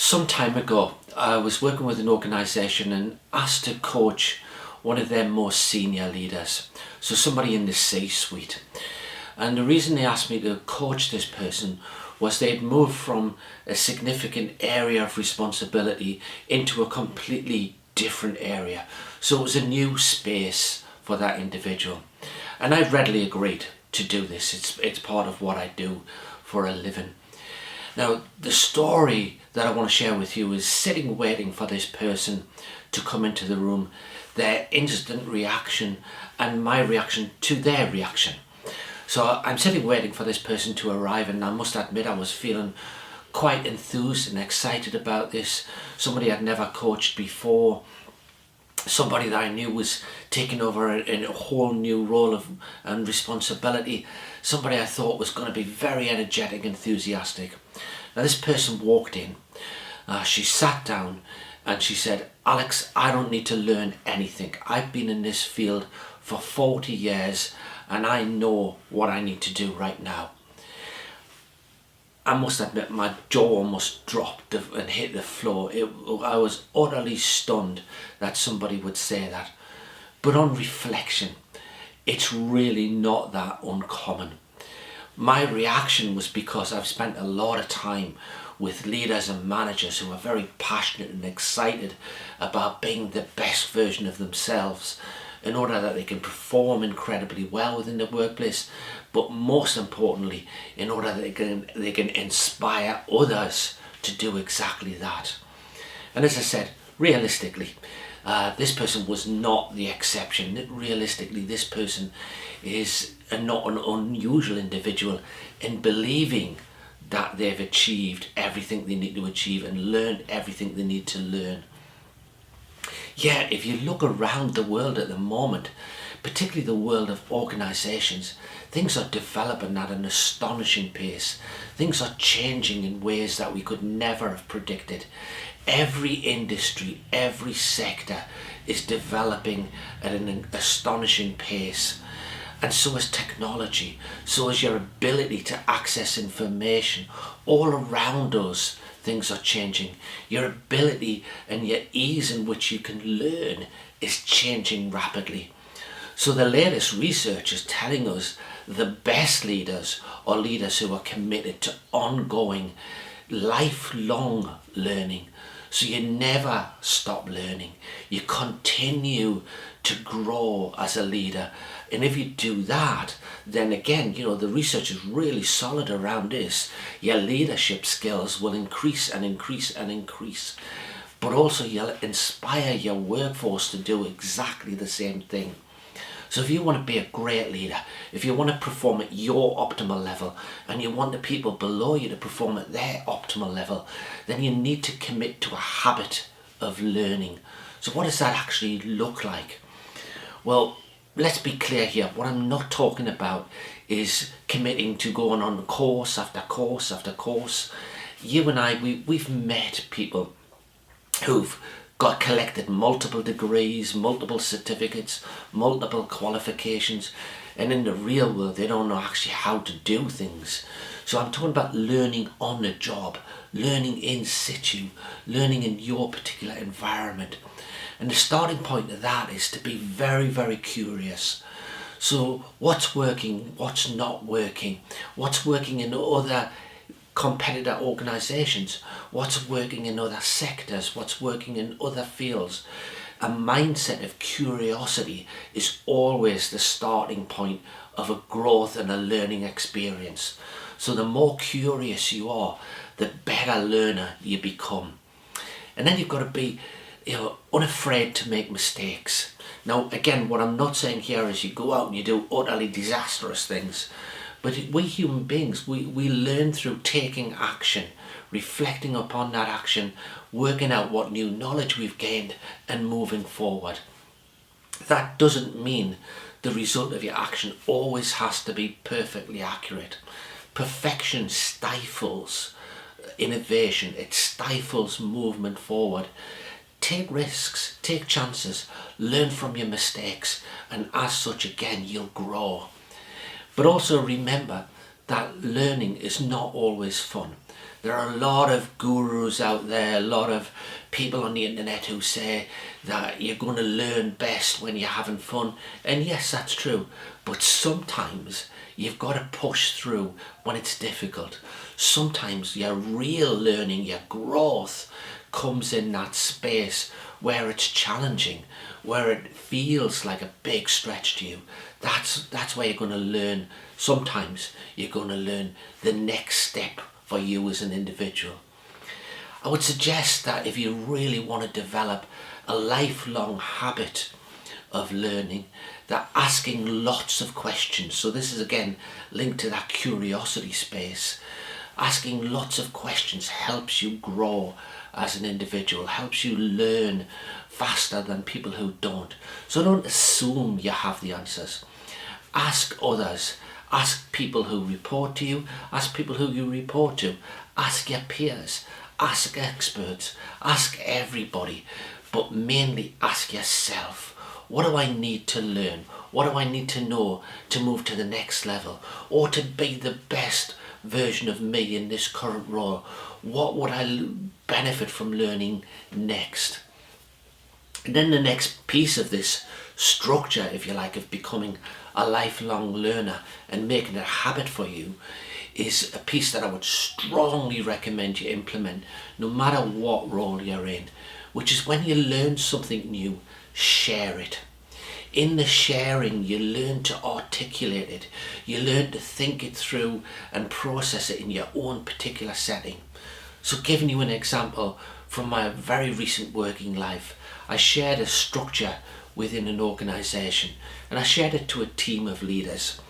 Some time ago, I was working with an organisation and asked to coach one of their most senior leaders, so somebody in the C-suite. And the reason they asked me to coach this person was they'd moved from a significant area of responsibility into a completely different area. So it was a new space for that individual. And I readily agreed to do this. It's part of what I do for a living. Now, the story that I want to share with you is sitting waiting for this person to come into the room, their instant reaction and my reaction to their reaction. So I'm sitting waiting for this person to arrive, and I must admit I was feeling quite enthused and excited about this. Somebody I'd never coached before, somebody that I knew was taking over in a whole new role and responsibility, somebody I thought was going to be very energetic, enthusiastic. Now this person walked in, she sat down and she said, "Alex, I don't need to learn anything. I've been in this field for 40 years and I know what I need to do right now." I must admit my jaw almost dropped and hit the floor. I was utterly stunned that somebody would say that. But on reflection, it's really not that uncommon. My reaction was because I've spent a lot of time with leaders and managers who are very passionate and excited about being the best version of themselves in order that they can perform incredibly well within the workplace, but most importantly, in order that they can inspire others to do exactly that. And as I said, realistically, this person was not the exception. Realistically, this person is not an unusual individual in believing that they've achieved everything they need to achieve and learned everything they need to learn. Yeah, if you look around the world at the moment, particularly the world of organisations, things are developing at an astonishing pace. Things are changing in ways that we could never have predicted. Every industry, every sector is developing at an astonishing pace. And so is technology, so is your ability to access information. All around us, things are changing. Your ability and your ease in which you can learn is changing rapidly. So the latest research is telling us the best leaders are leaders who are committed to ongoing, lifelong learning. So you never stop learning. You continue to grow as a leader. And if you do that, then again, the research is really solid around this. Your leadership skills will increase and increase and increase. But also you'll inspire your workforce to do exactly the same thing. So if you want to be a great leader, if you want to perform at your optimal level and you want the people below you to perform at their optimal level, then you need to commit to a habit of learning. So what does that actually look like? Well, let's be clear here. What I'm not talking about is committing to going on course after course after course. You and I, we've met people who've collected multiple degrees, multiple certificates, multiple qualifications, and in the real world they don't know actually how to do things. So I'm talking about learning on the job, learning in situ, learning in your particular environment. And the starting point of that is to be very, very curious. So what's working, what's not working, what's working in other competitor organisations, what's working in other sectors, what's working in other fields. A mindset of curiosity is always the starting point of a growth and a learning experience. So the more curious you are, the better learner you become. And then you've got to be unafraid to make mistakes. Now again, what I'm not saying here is you go out and you do utterly disastrous things. But we human beings, we learn through taking action, reflecting upon that action, working out what new knowledge we've gained and moving forward. That doesn't mean the result of your action always has to be perfectly accurate. Perfection stifles innovation, it stifles movement forward. Take risks, take chances, learn from your mistakes, and as such again you'll grow. But also remember that learning is not always fun. There are a lot of gurus out there, a lot of people on the internet who say that you're going to learn best when you're having fun. And yes, that's true. But sometimes you've got to push through when it's difficult. Sometimes your real learning, your growth, comes in that space where it's challenging, where it feels like a big stretch to you. That's where you're going to learn. Sometimes you're going to learn the next step for you as an individual. I would suggest that if you really want to develop a lifelong habit of learning, that asking lots of questions, so this is again linked to that curiosity space, asking lots of questions helps you grow as an individual, helps you learn faster than people who don't. So don't assume you have the answers. Ask others. Ask people who report to you. Ask people who you report to. Ask your peers. Ask experts. Ask everybody. But mainly ask yourself, what do I need to learn? What do I need to know to move to the next level? Or to be the best version of me in this current role? What would I benefit from learning next? And then the next piece of this structure, if you like, of becoming a lifelong learner and making it a habit for you, is a piece that I would strongly recommend you implement no matter what role you're in, which is when you learn something new, share it. In the sharing, you learn to articulate it. You learn to think it through and process it in your own particular setting. So giving you an example from my very recent working life, I shared a structure within an organisation and I shared it to a team of leaders.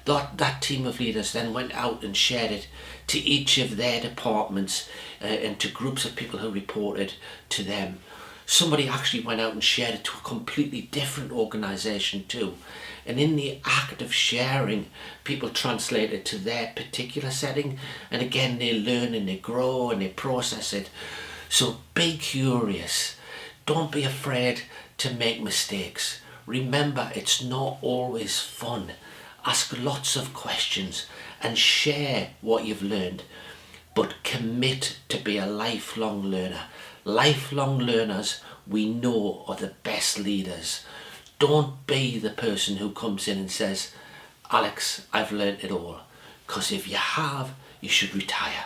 That team of leaders then went out and shared it to each of their departments and to groups of people who reported to them. Somebody actually went out and shared it to a completely different organisation too. And in the act of sharing, people translate it to their particular setting. And again, they learn and they grow and they process it. So be curious. Don't be afraid to make mistakes. Remember, it's not always fun. Ask lots of questions and share what you've learned. But commit to be a lifelong learner. Lifelong learners, we know, are the best leaders. Don't be the person who comes in and says, Alex, I've learned it all. Because if you have, you should retire.